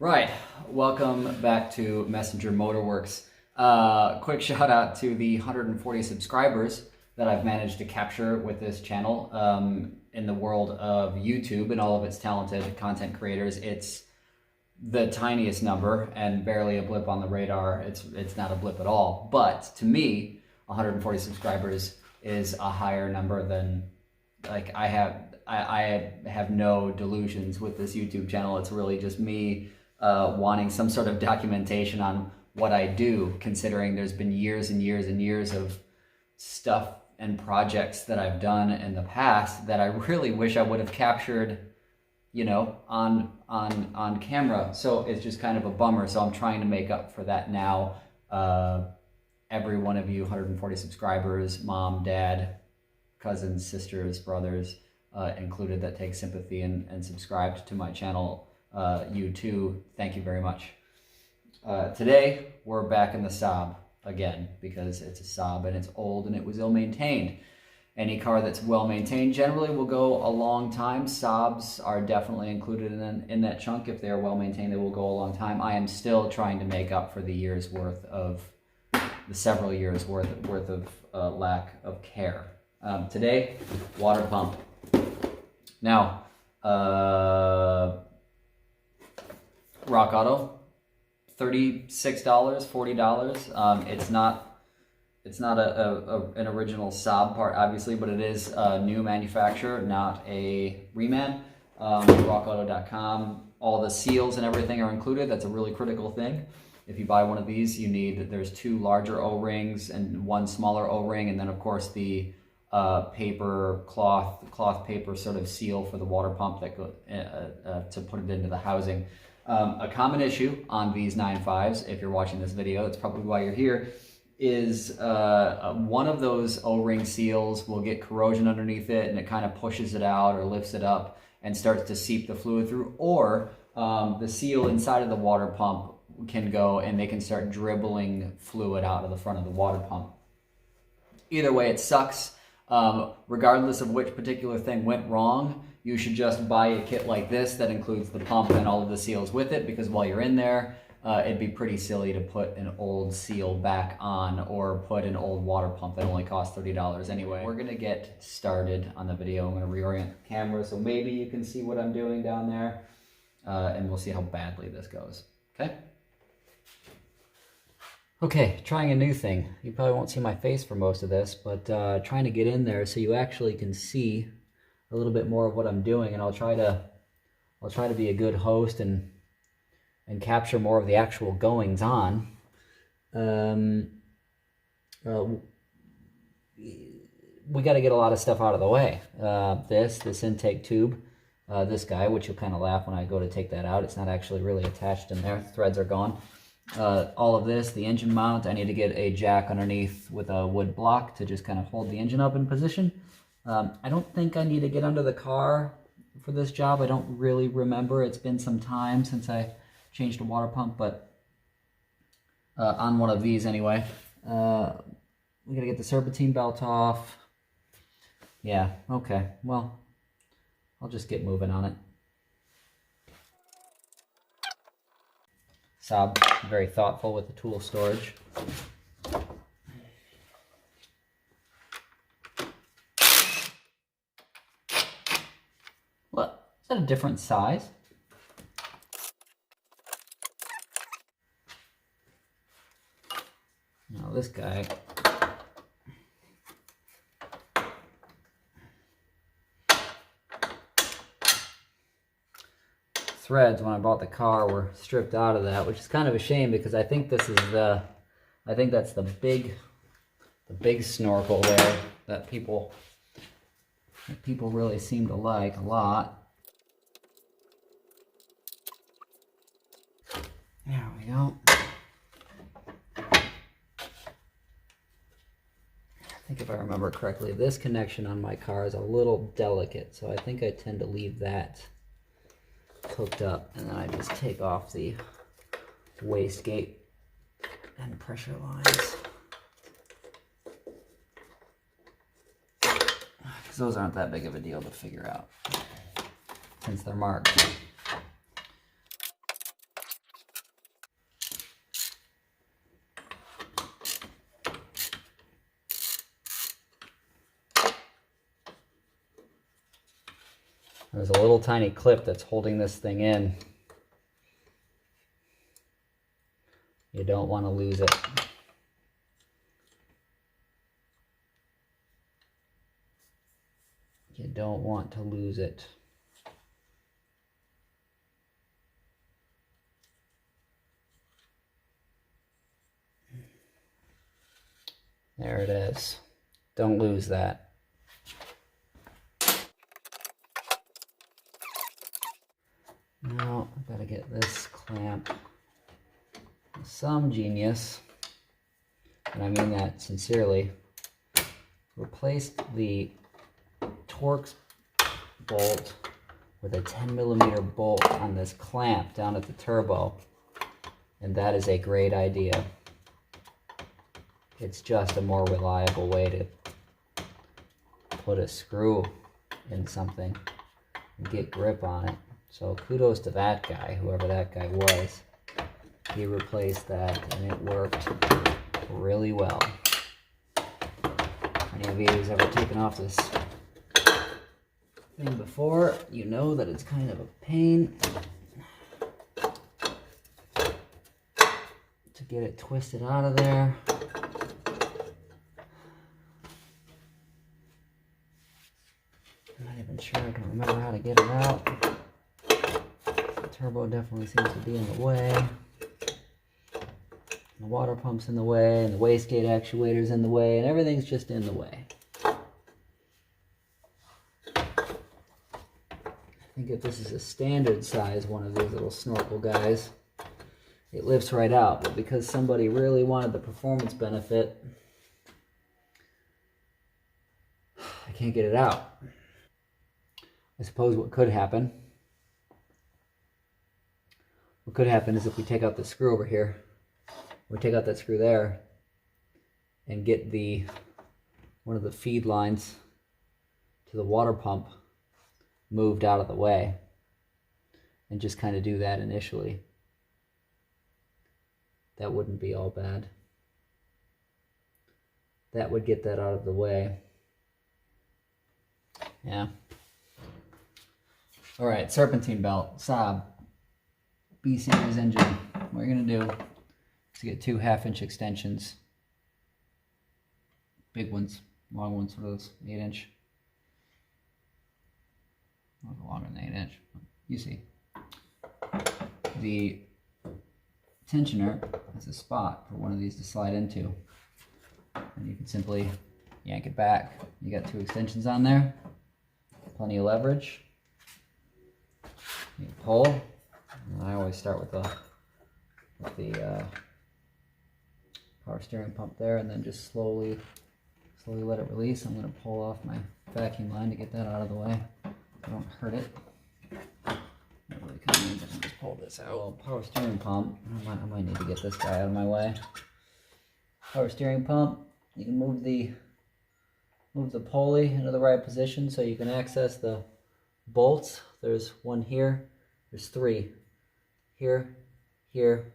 Right, welcome back to Messenger Motorworks. Quick shout out to the 140 subscribers that I've managed to capture with this channel in the world of YouTube and all of its talented content creators. It's the tiniest number and barely a blip on the radar. It's not a blip at all. But to me, 140 subscribers is a higher number than like I have no delusions with this YouTube channel. It's really just me wanting some sort of documentation on what I do, considering there's been years and years and years of stuff and projects that I've done in the past that I really wish I would have captured, you know, on camera. So it's just kind of a bummer. So I'm trying to make up for that now. Every one of you, 140 subscribers, mom, dad, cousins, sisters, brothers, included, that take sympathy and subscribed to my channel. You too, thank you very much. Today, we're back in the Saab again, because it's a Saab and it's old and it was ill-maintained. Any car that's well-maintained generally will go a long time. Saabs are definitely included in that chunk. If they're well-maintained, they will go a long time. I am still trying to make up for the several years worth of lack of care. Today, water pump. Now, Rock Auto, $36, $40. It's not an original Saab part, obviously, but it is a new manufacturer, not a reman. RockAuto.com. All the seals and everything are included. That's a really critical thing. If you buy one of these, there's 2 larger O-rings and 1 smaller O-ring, and then of course the cloth paper sort of seal for the water pump that to put it into the housing. A common issue on these 9.5s, if you're watching this video, it's probably why you're here, is one of those O-ring seals will get corrosion underneath it and it kind of pushes it out or lifts it up and starts to seep the fluid through, or the seal inside of the water pump can go and they can start dribbling fluid out of the front of the water pump. Either way, it sucks. Regardless of which particular thing went wrong, you should just buy a kit like this that includes the pump and all of the seals with it, because while you're in there, it'd be pretty silly to put an old seal back on or put an old water pump that only costs $30 anyway. We're gonna get started on the video. I'm gonna reorient the camera so maybe you can see what I'm doing down there, and we'll see how badly this goes, okay? Okay, trying a new thing. You probably won't see my face for most of this, but trying to get in there so you actually can see a little bit more of what I'm doing, and I'll try to be a good host and capture more of the actual goings on. We got to get a lot of stuff out of the way. This intake tube, this guy, which you'll kind of laugh when I go to take that out. It's not actually really attached in there. The threads are gone. All of this, the engine mount, I need to get a jack underneath with a wood block to just kind of hold the engine up in position. I don't think I need to get under the car for this job. I don't really remember. It's been some time since I changed the water pump, but on one of these anyway. We gotta get the Serpentine Belt off. Yeah, okay. Well, I'll just get moving on it. Saab, very thoughtful with the tool storage. What? Is that a different size? Now this guy. Threads when I bought the car were stripped out of that, which is kind of a shame because I think this is I think that's the big snorkel there that people really seem to like a lot. There we go. I think if I remember correctly, this connection on my car is a little delicate, so I think I tend to leave that hooked up, and then I just take off the wastegate and pressure lines, because those aren't that big of a deal to figure out since they're marked. There's a little tiny clip that's holding this thing in. You don't want to lose it. You don't want to lose it. There it is. Don't lose that. Now I've got to get this clamp. Some genius, and I mean that sincerely, replaced the Torx bolt with a 10mm bolt on this clamp down at the turbo, and that is a great idea. It's just a more reliable way to put a screw in something and get grip on it. So kudos to that guy, whoever that guy was. He replaced that and it worked really well. Any of you who's ever taken off this thing before, you know that it's kind of a pain to get it twisted out of there. I'm not even sure I can remember how to get it out. The turbo definitely seems to be in the way. The water pump's in the way, and the wastegate actuator's in the way, and everything's just in the way. I think if this is a standard size one of these little snorkel guys, it lifts right out, but because somebody really wanted the performance benefit, I can't get it out. I suppose what could happen is if we take out the screw over here, we take out that screw there and get one of the feed lines to the water pump moved out of the way, and just kind of do that initially. That wouldn't be all bad. That would get that out of the way. Yeah. All right, Serpentine Belt, Saab B series engine. What you're gonna do is get 2 1/2-inch extensions. Big ones, long ones for those 8-inch. A little longer than 8-inch, you see. The tensioner has a spot for one of these to slide into. And you can simply yank it back. You got 2 extensions on there, plenty of leverage. You pull, and I always start with the power steering pump there, and then just slowly let it release. I'm going to pull off my vacuum line to get that out of the way. I don't hurt it. That really kind of means I can just pull this out. Well, power steering pump. I might need to get this guy out of my way. Power steering pump. You can move the pulley into the right position so you can access the bolts. There's one here. There's 3 here, here,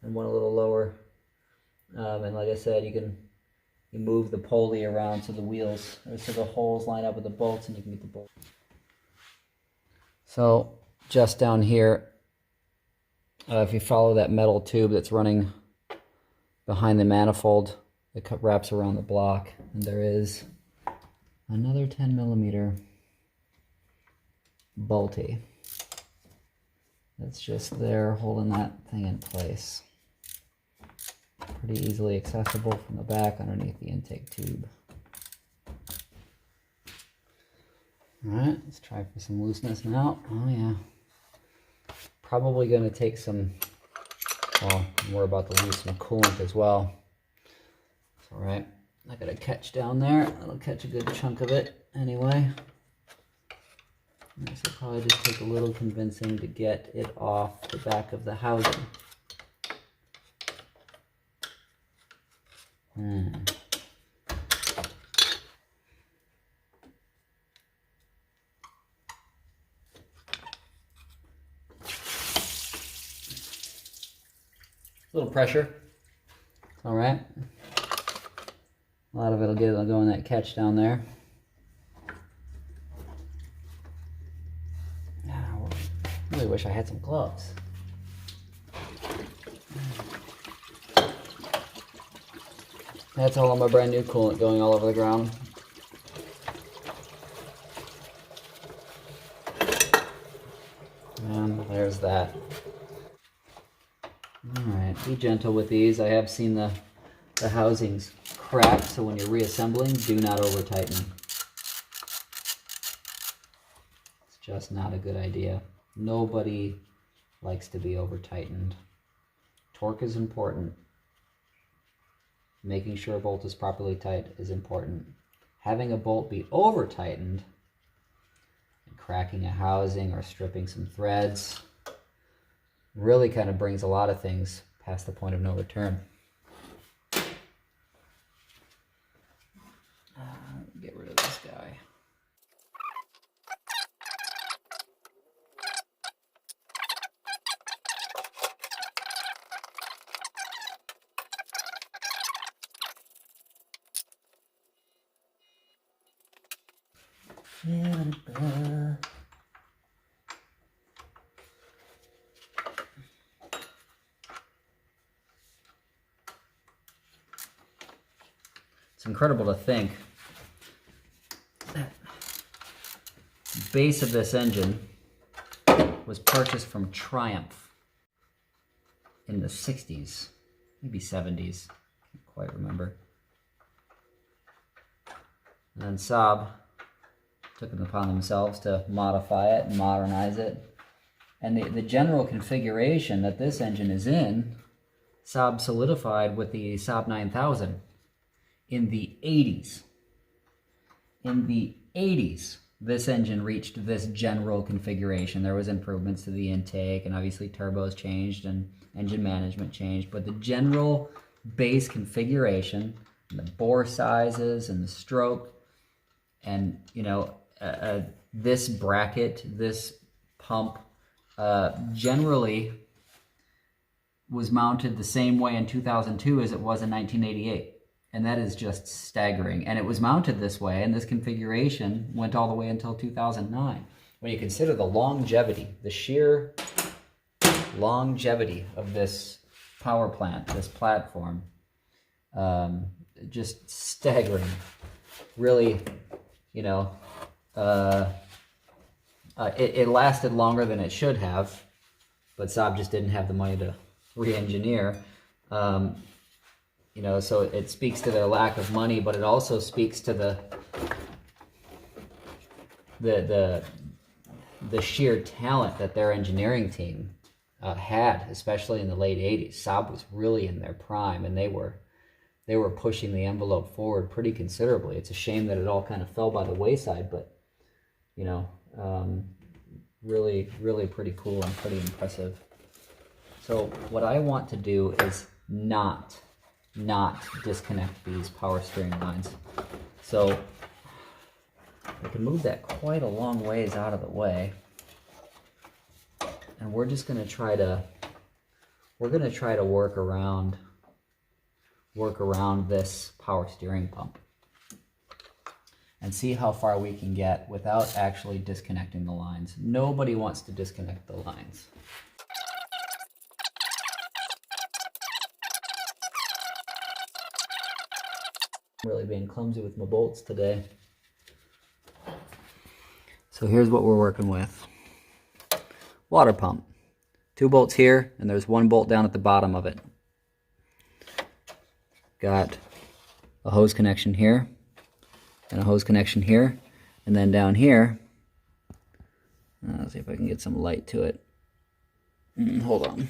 and one a little lower. And like I said, you move the pulley around so the wheels, or so the holes line up with the bolts, and you can get the bolts. So just down here, if you follow that metal tube that's running behind the manifold, it wraps around the block, and there is another 10mm bolty that's just there holding that thing in place. Pretty easily accessible from the back underneath the intake tube. Alright, let's try for some looseness now. Oh yeah. Probably going to take some, well, we're about to lose some coolant as well. It's alright. I got a catch down there. That'll catch a good chunk of it anyway. This will probably just take a little convincing to get it off the back of the housing. A little pressure. All right. A lot of it'll go in that catch down there. really wish I had some gloves. That's all of my brand new coolant going all over the ground. And there's that. Alright, be gentle with these. I have seen the housings crack, so when you're reassembling, do not over tighten. It's just not a good idea. Nobody likes to be over tightened. Torque is important. Making sure a bolt is properly tight is important. Having a bolt be over tightened and cracking a housing or stripping some threads really kind of brings a lot of things past the point of no return. Get rid of this guy. It's incredible to think that the base of this engine was purchased from Triumph in the 60s, maybe 70s, can't quite remember. And then Saab took it upon themselves to modify it and modernize it. And the general configuration that this engine is in, Saab solidified with the Saab 9000 in the 80s. In the 80s, this engine reached this general configuration. There was improvements to the intake, and obviously turbos changed and engine management changed, but the general base configuration, and the bore sizes and the stroke, and this bracket, this pump, generally was mounted the same way in 2002 as it was in 1988. And that is just staggering. And it was mounted this way, and this configuration went all the way until 2009. When you consider the longevity, the sheer longevity of this power plant, this platform, just staggering. Really, it lasted longer than it should have, but Saab just didn't have the money to re-engineer. So it speaks to their lack of money, but it also speaks to the sheer talent that their engineering team had, especially in the late 80s. Saab was really in their prime, and they were pushing the envelope forward pretty considerably. It's a shame that it all kind of fell by the wayside, but really, really pretty cool and pretty impressive. So what I want to do is not disconnect these power steering lines. So I can move that quite a long ways out of the way, and we're just going to try to work around this power steering pump and see how far we can get without actually disconnecting the lines. Nobody wants to disconnect the lines. I'm really being clumsy with my bolts today. So here's what we're working with. Water pump. 2 bolts here, and there's 1 bolt down at the bottom of it. Got a hose connection here, and a hose connection here, and then down here, let's see if I can get some light to it. Hold on.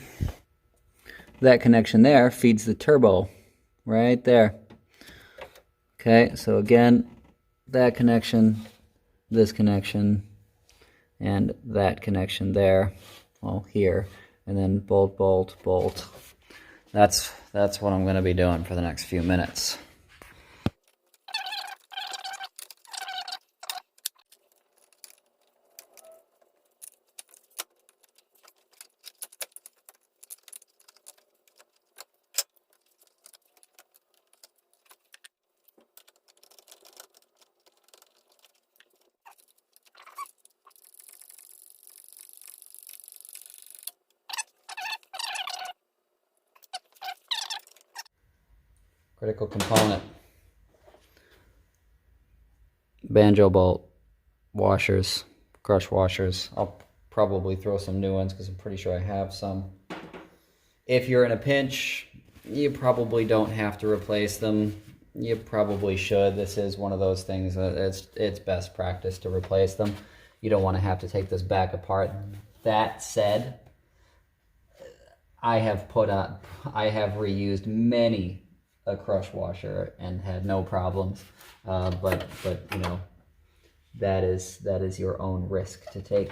That connection there feeds the turbo right there. Okay, so again, that connection, this connection, and that connection there, well, here, and then bolt, bolt, bolt. That's what I'm going to be doing for the next few minutes. Critical component. Banjo bolt washers, crush washers. I'll probably throw some new ones because I'm pretty sure I have some. If you're in a pinch, you probably don't have to replace them. You probably should. This is one of those things that it's best practice to replace them. You don't want to have to take this back apart. That said, I have reused many a crush washer and had no problems. But you know, that is your own risk to take.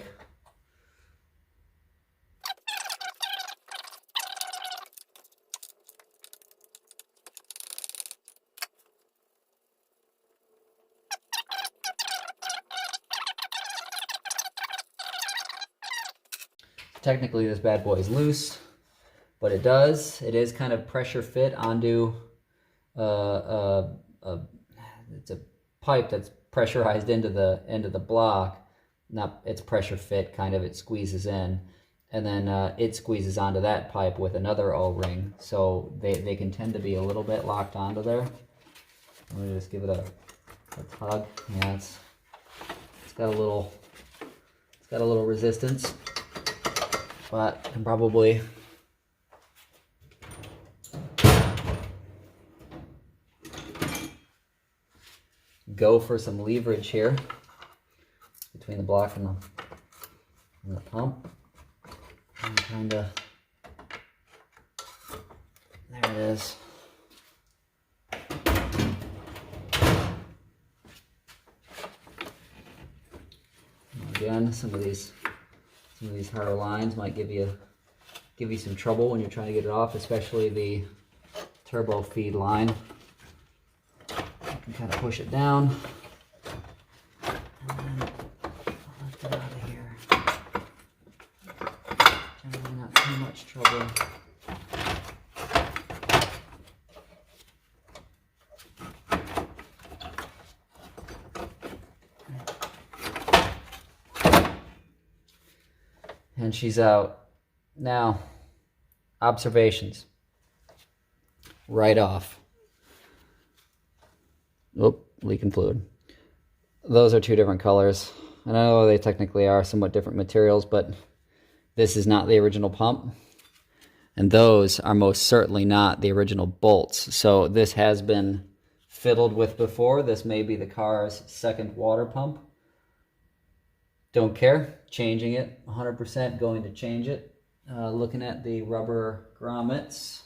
Technically this bad boy is loose, but it is kind of pressure fit onto it's a pipe that's pressurized into the block. It's pressure fit, kind of, it squeezes in, and then it squeezes onto that pipe with another O-ring, so they can tend to be a little bit locked onto there. Let me just give it a tug. Yeah, it's got a little resistance, but I can probably go for some leverage here between the block and the pump. And kind of, there it is. Again, some of these harder lines might give you some trouble when you're trying to get it off, especially the turbo feed line. You can kind of push it down and then lift it out of here. Generally not too much trouble. And she's out. Now, observations. Right off. Oop, leaking fluid. Those are two different colors. I know they technically are somewhat different materials, but this is not the original pump. And those are most certainly not the original bolts. So this has been fiddled with before. This may be the car's second water pump. Don't care, changing it, 100% going to change it. Looking at the rubber grommets.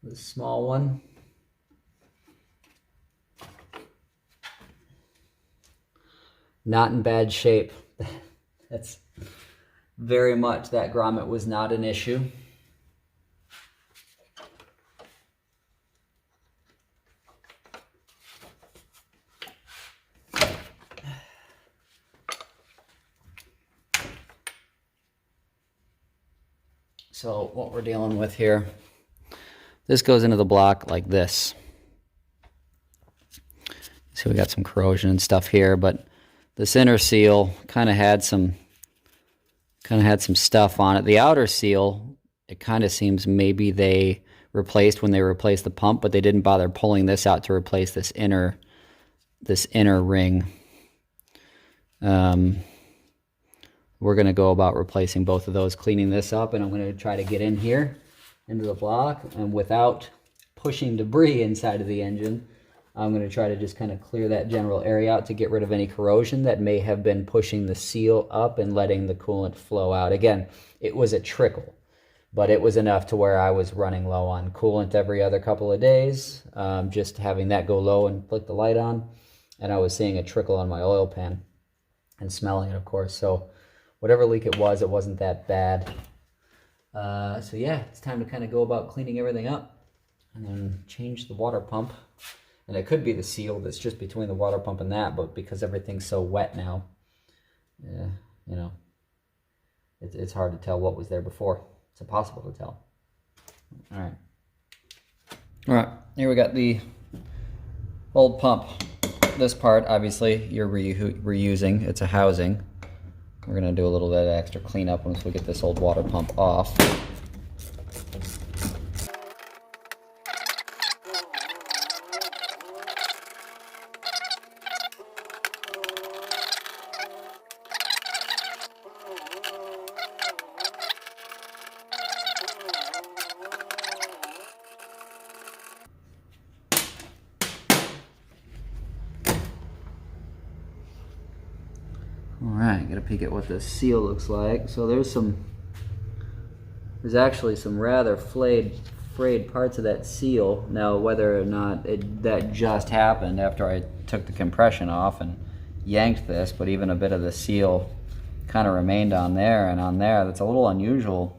The small one. Not in bad shape. That's very much, that grommet was not an issue. So what we're dealing with here, this goes into the block like this. So we got some corrosion and stuff here, but this inner seal kind of had some stuff on it. The outer seal, it kind of seems maybe they replaced when they replaced the pump, but they didn't bother pulling this out to replace this inner ring. We're going to go about replacing both of those, cleaning this up, and I'm going to try to get in here into the block, and without pushing debris inside of the engine, I'm going to try to just kind of clear that general area out to get rid of any corrosion that may have been pushing the seal up and letting the coolant flow out. Again, it was a trickle, but it was enough to where I was running low on coolant every other couple of days, just having that go low and flick the light on, and I was seeing a trickle on my oil pan and smelling it, of course. So whatever leak it wasn't that bad. So yeah, it's time to kind of go about cleaning everything up and then change the water pump. And it could be the seal that's just between the water pump and that, but because everything's so wet now, you know, it's hard to tell what was there before. It's impossible to tell. All right, here we got the old pump. This part, obviously, you're reusing. It's a housing. We're going to do a little bit of extra cleanup once we get this old water pump off. Alright, get a peek at what this seal looks like. So there's actually some rather frayed parts of that seal. Now, whether or not that just happened after I took the compression off and yanked this, but even a bit of the seal kind of remained on there and on there. That's a little unusual.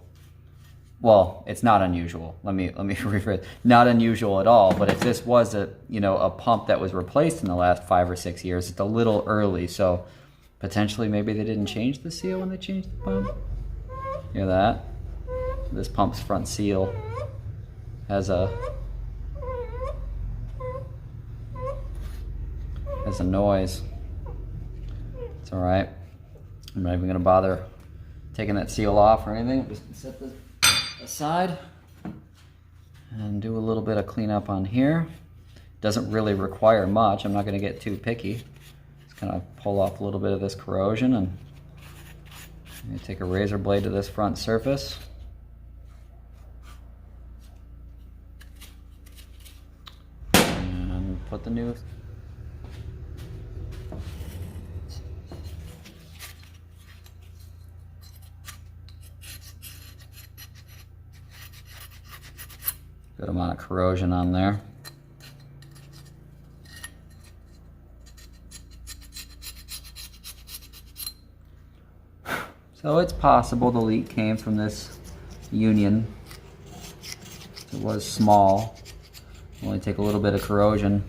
Well, it's not unusual. Let me rephrase. Not unusual at all. But if this was a pump that was replaced in the last 5 or 6 years, it's a little early. So potentially maybe they didn't change the seal when they changed the pump. Hear that? This pump's front seal has a noise. It's all right. I'm not even going to bother taking that seal off or anything. Just set this aside and do a little bit of cleanup on here. Doesn't really require much. I'm not going to get too picky. Just kind of pull off a little bit of this corrosion and take a razor blade to this front surface. And put the new good amount of corrosion on there. So it's possible the leak came from this union. It was small. Only take a little bit of corrosion.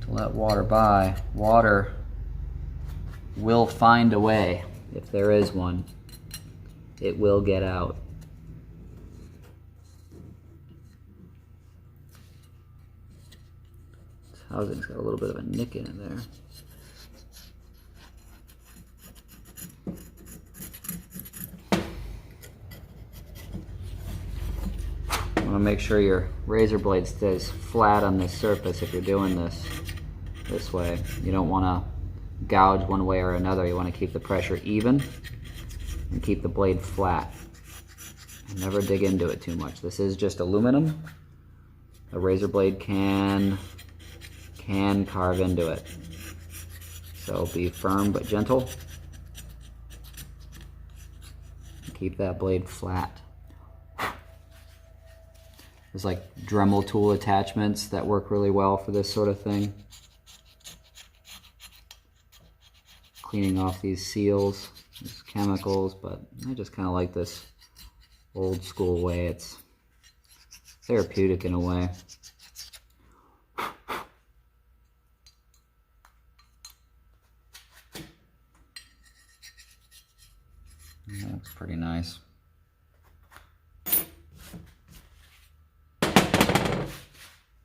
To let water by. Water will find a way, if there is one. It will get out. This housing's got a little bit of a nick in it there. You want to make sure your razor blade stays flat on this surface if you're doing this way. You don't want to gouge one way or another. You want to keep the pressure even and keep the blade flat. And never dig into it too much. This is just aluminum. A razor blade can carve into it. So be firm but gentle. Keep that blade flat. There's like Dremel tool attachments that work really well for this sort of thing. Cleaning off these seals. There's chemicals, but I just kind of like this old school way. It's therapeutic in a way. That looks pretty nice.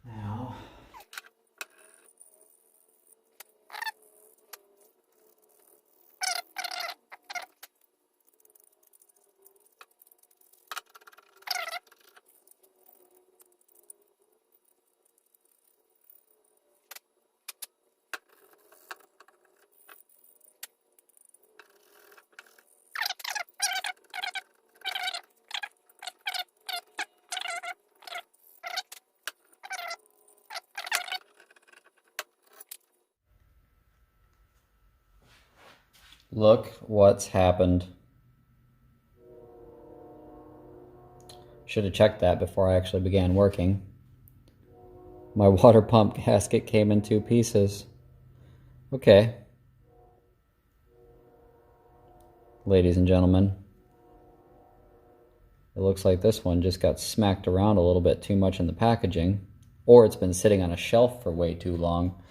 Now, look what's happened. Should have checked that before I actually began working. My water pump gasket came in 2 pieces. Okay. Ladies and gentlemen, it looks like this one just got smacked around a little bit too much in the packaging, or it's been sitting on a shelf for way too long.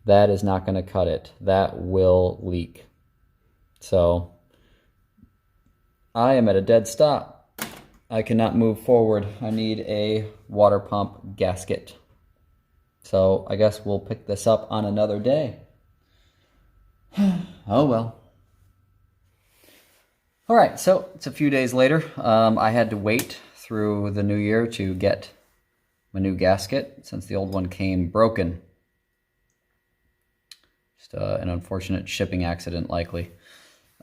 That is not going to cut it. That will leak. So I am at a dead stop. I cannot move forward. I need a water pump gasket. So I guess we'll pick this up on another day. Oh well. All right, so it's a few days later. I had to wait through the new year to get my new gasket since the old one came broken. Just an unfortunate shipping accident, likely.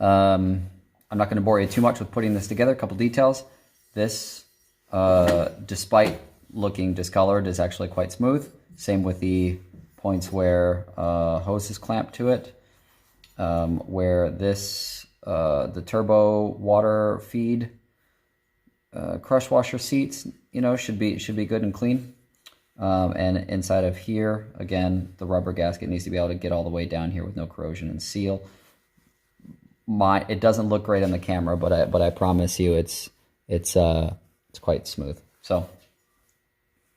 I'm not going to bore you too much with putting this together. A couple details. This, despite looking discolored, is actually quite smooth. Same with the points where hose is clamped to it, where this the turbo water feed crush washer seats, you know, should be good and clean. And inside of here, again, the rubber gasket needs to be able to get all the way down here with no corrosion and seal. It doesn't look great on the camera, but I promise you it's quite smooth. So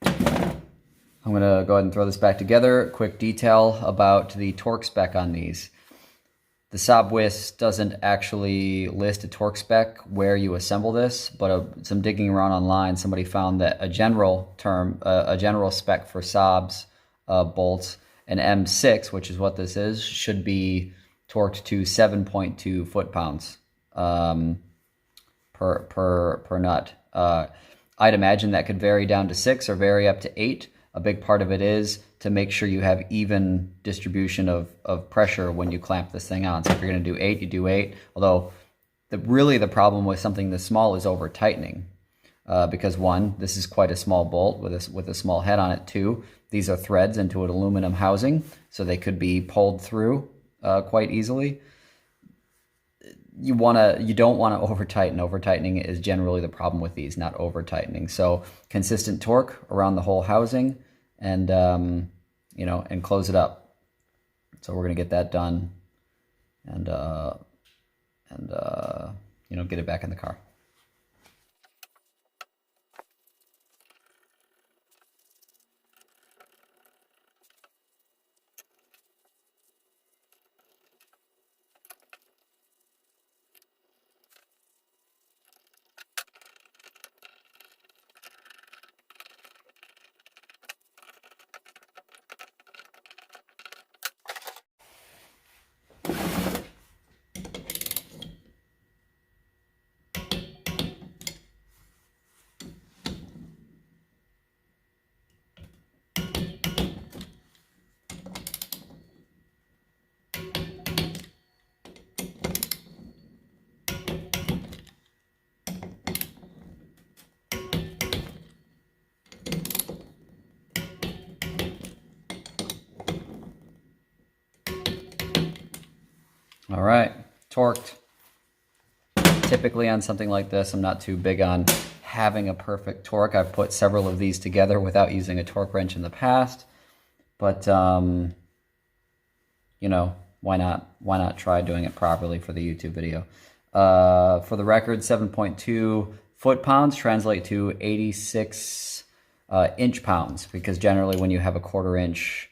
I'm gonna go ahead and throw this back together. Quick detail about the torque spec on these. The Saab doesn't actually list a torque spec where you assemble this, but some digging around online, somebody found that a general spec for Saab's bolts, an M6, which is what this is, should be torqued to 7.2 foot-pounds per nut. I'd imagine that could vary down to 6 or vary up to 8. A big part of it is to make sure you have even distribution of pressure when you clamp this thing on. So if you're going to do 8, you do 8. Although really the problem with something this small is over tightening, because 1, this is quite a small bolt with a small head on it. 2, these are threads into an aluminum housing, so they could be pulled through quite easily. You don't want to over tighten. Over tightening is generally the problem with these, not over tightening. So consistent torque around the whole housing, and you know, and close it up. So we're gonna get that done, and you know, get it back in the car. All right, torqued. Typically on something like this, I'm not too big on having a perfect torque. I've put several of these together without using a torque wrench in the past, but you know, why not try doing it properly for the YouTube video? For the record, 7.2 foot-pounds translate to 86 inch-pounds, because generally when you have a 1/4 inch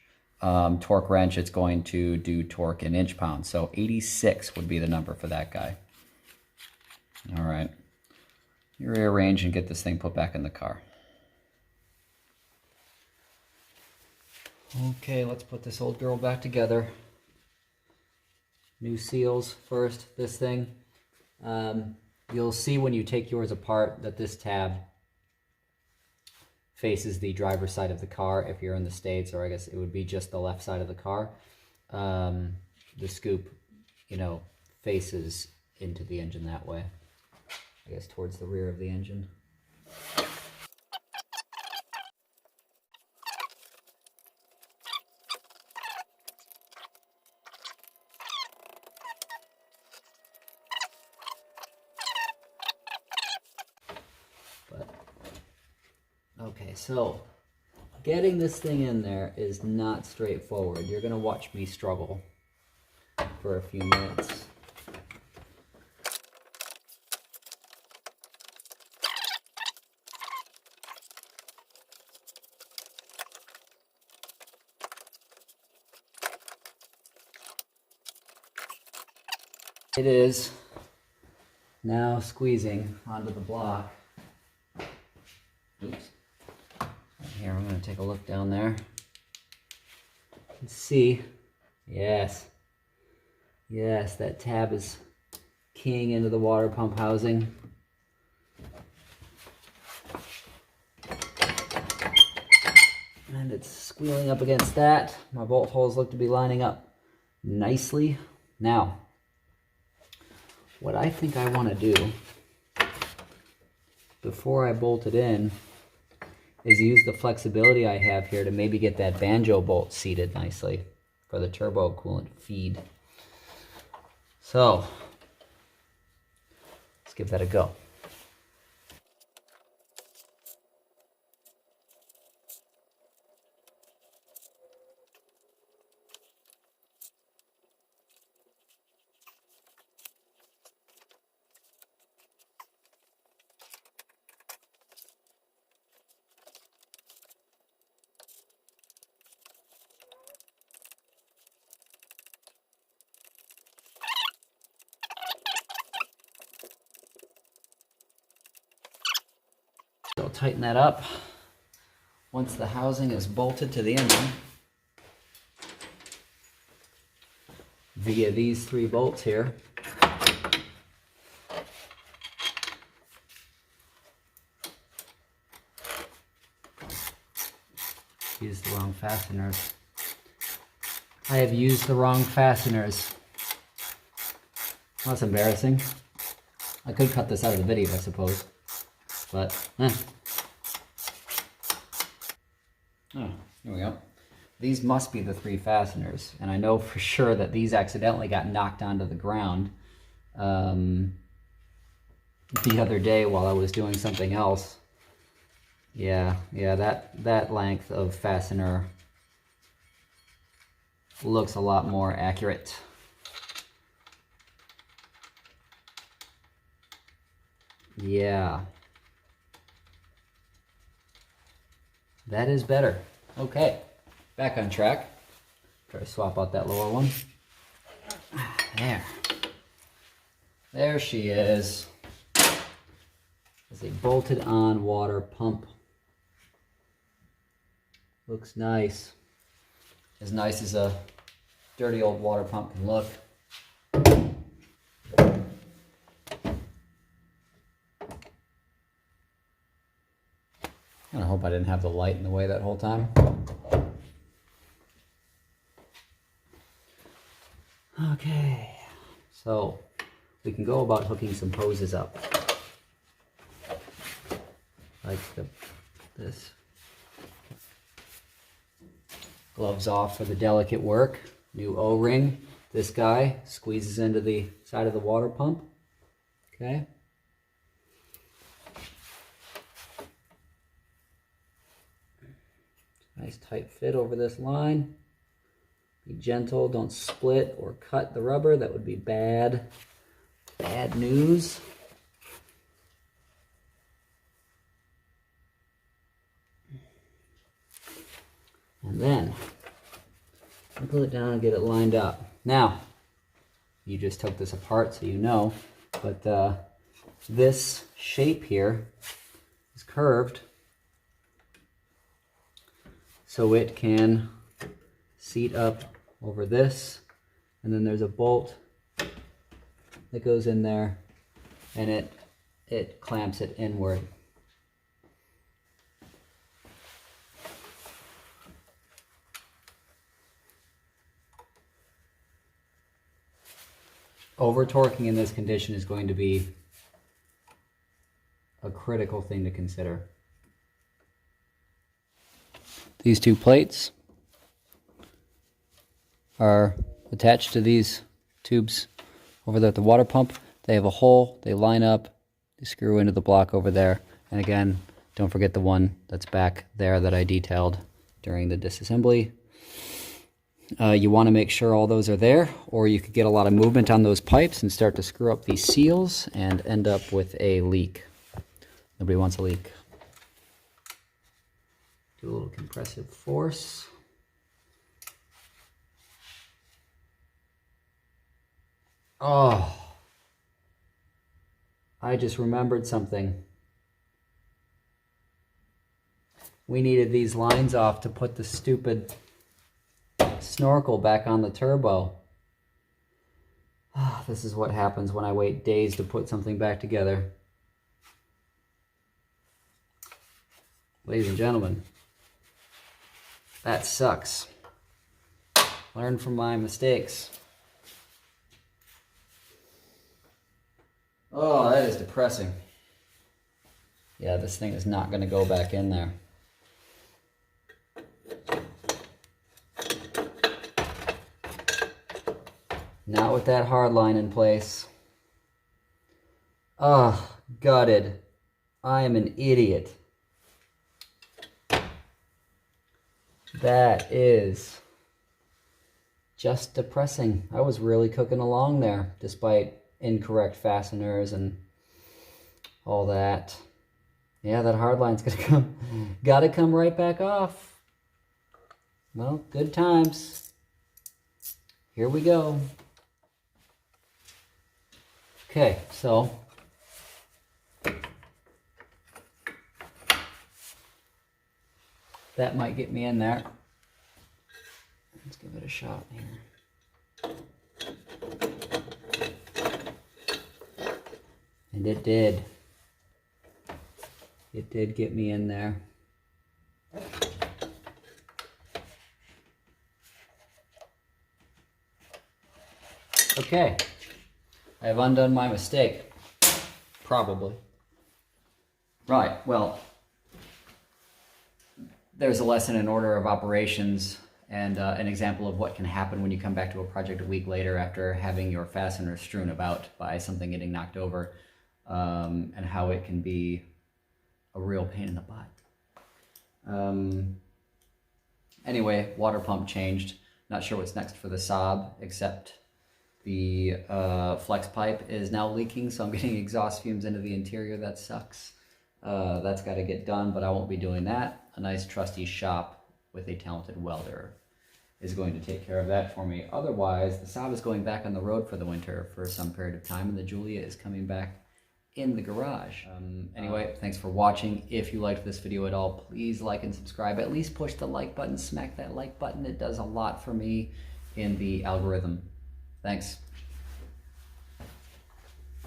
torque wrench, it's going to do torque in inch-pounds. So 86 would be the number for that guy. All right, you rearrange and get this thing put back in the car. Okay, let's put this old girl back together. New seals first, this thing. You'll see when you take yours apart that this tab faces the driver's side of the car if you're in the States, or I guess it would be just the left side of the car. The scoop, you know, faces into the engine that way. I guess towards the rear of the engine. Okay, so getting this thing in there is not straightforward. You're going to watch me struggle for a few minutes. It is now squeezing onto the block. Oops. Here, I'm going to take a look down there. Let's see. Yes. Yes, that tab is keying into the water pump housing. And it's squealing up against that. My bolt holes look to be lining up nicely. Now, what I think I want to do before I bolt it in is use the flexibility I have here to maybe get that banjo bolt seated nicely for the turbo coolant feed. So let's give that a go. So I'll tighten that up once the housing is bolted to the engine via these 3 bolts here. Used the wrong fasteners. I have used the wrong fasteners. That's embarrassing. I could cut this out of the video, I suppose. But, Oh, here we go. These must be the 3 fasteners. And I know for sure that these accidentally got knocked onto the ground the other day while I was doing something else. Yeah, that length of fastener looks a lot more accurate. Yeah. That is better. Okay, back on track. Try to swap out that lower one. There. There she is. It's a bolted on water pump. Looks nice. As nice as a dirty old water pump can look. I hope I didn't have the light in the way that whole time. Okay, so we can go about hooking some hoses up. Like this. Gloves off for the delicate work. New O-ring. This guy squeezes into the side of the water pump. Okay. Nice tight fit over this line. Be gentle, don't split or cut the rubber. That would be bad news. And then pull it down and get it lined up. Now, you just took this apart so you know, but this shape here is curved so it can seat up over this, and then there's a bolt that goes in there and it clamps it inward. Over torquing in this condition is going to be a critical thing to consider. These 2 plates are attached to these tubes over there at the water pump. They have a hole, they line up, they screw into the block over there. And again, don't forget the one that's back there that I detailed during the disassembly. You want to make sure all those are there, or you could get a lot of movement on those pipes and start to screw up these seals and end up with a leak. Nobody wants a leak. Do a little compressive force. Oh, I just remembered something. We needed these lines off to put the stupid snorkel back on the turbo. This is what happens when I wait days to put something back together. Ladies and gentlemen, that sucks. Learn from my mistakes. Oh, that is depressing. Yeah, this thing is not going to go back in there. Not with that hard line in place. Ah, gutted. I am an idiot. That is just depressing. I was really cooking along there, despite incorrect fasteners and all that. Yeah, that hard line's gotta come right back off. Well, good times. Here we go. Okay, so that might get me in there. Let's give it a shot here. And it did. It did get me in there. Okay. I have undone my mistake. Probably. Right, well, there's a lesson in order of operations and an example of what can happen when you come back to a project a week later after having your fasteners strewn about by something getting knocked over, and how it can be a real pain in the butt. Anyway, water pump changed. Not sure what's next for the Saab, except the flex pipe is now leaking, so I'm getting exhaust fumes into the interior. That sucks. That's got to get done, but I won't be doing that. A nice trusty shop with a talented welder is going to take care of that for me. Otherwise, the Saab is going back on the road for the winter for some period of time, and the Julia is coming back in the garage. Anyway, thanks for watching. If you liked this video at all, please like and subscribe. At least push the like button, smack that like button. It does a lot for me in the algorithm. Thanks.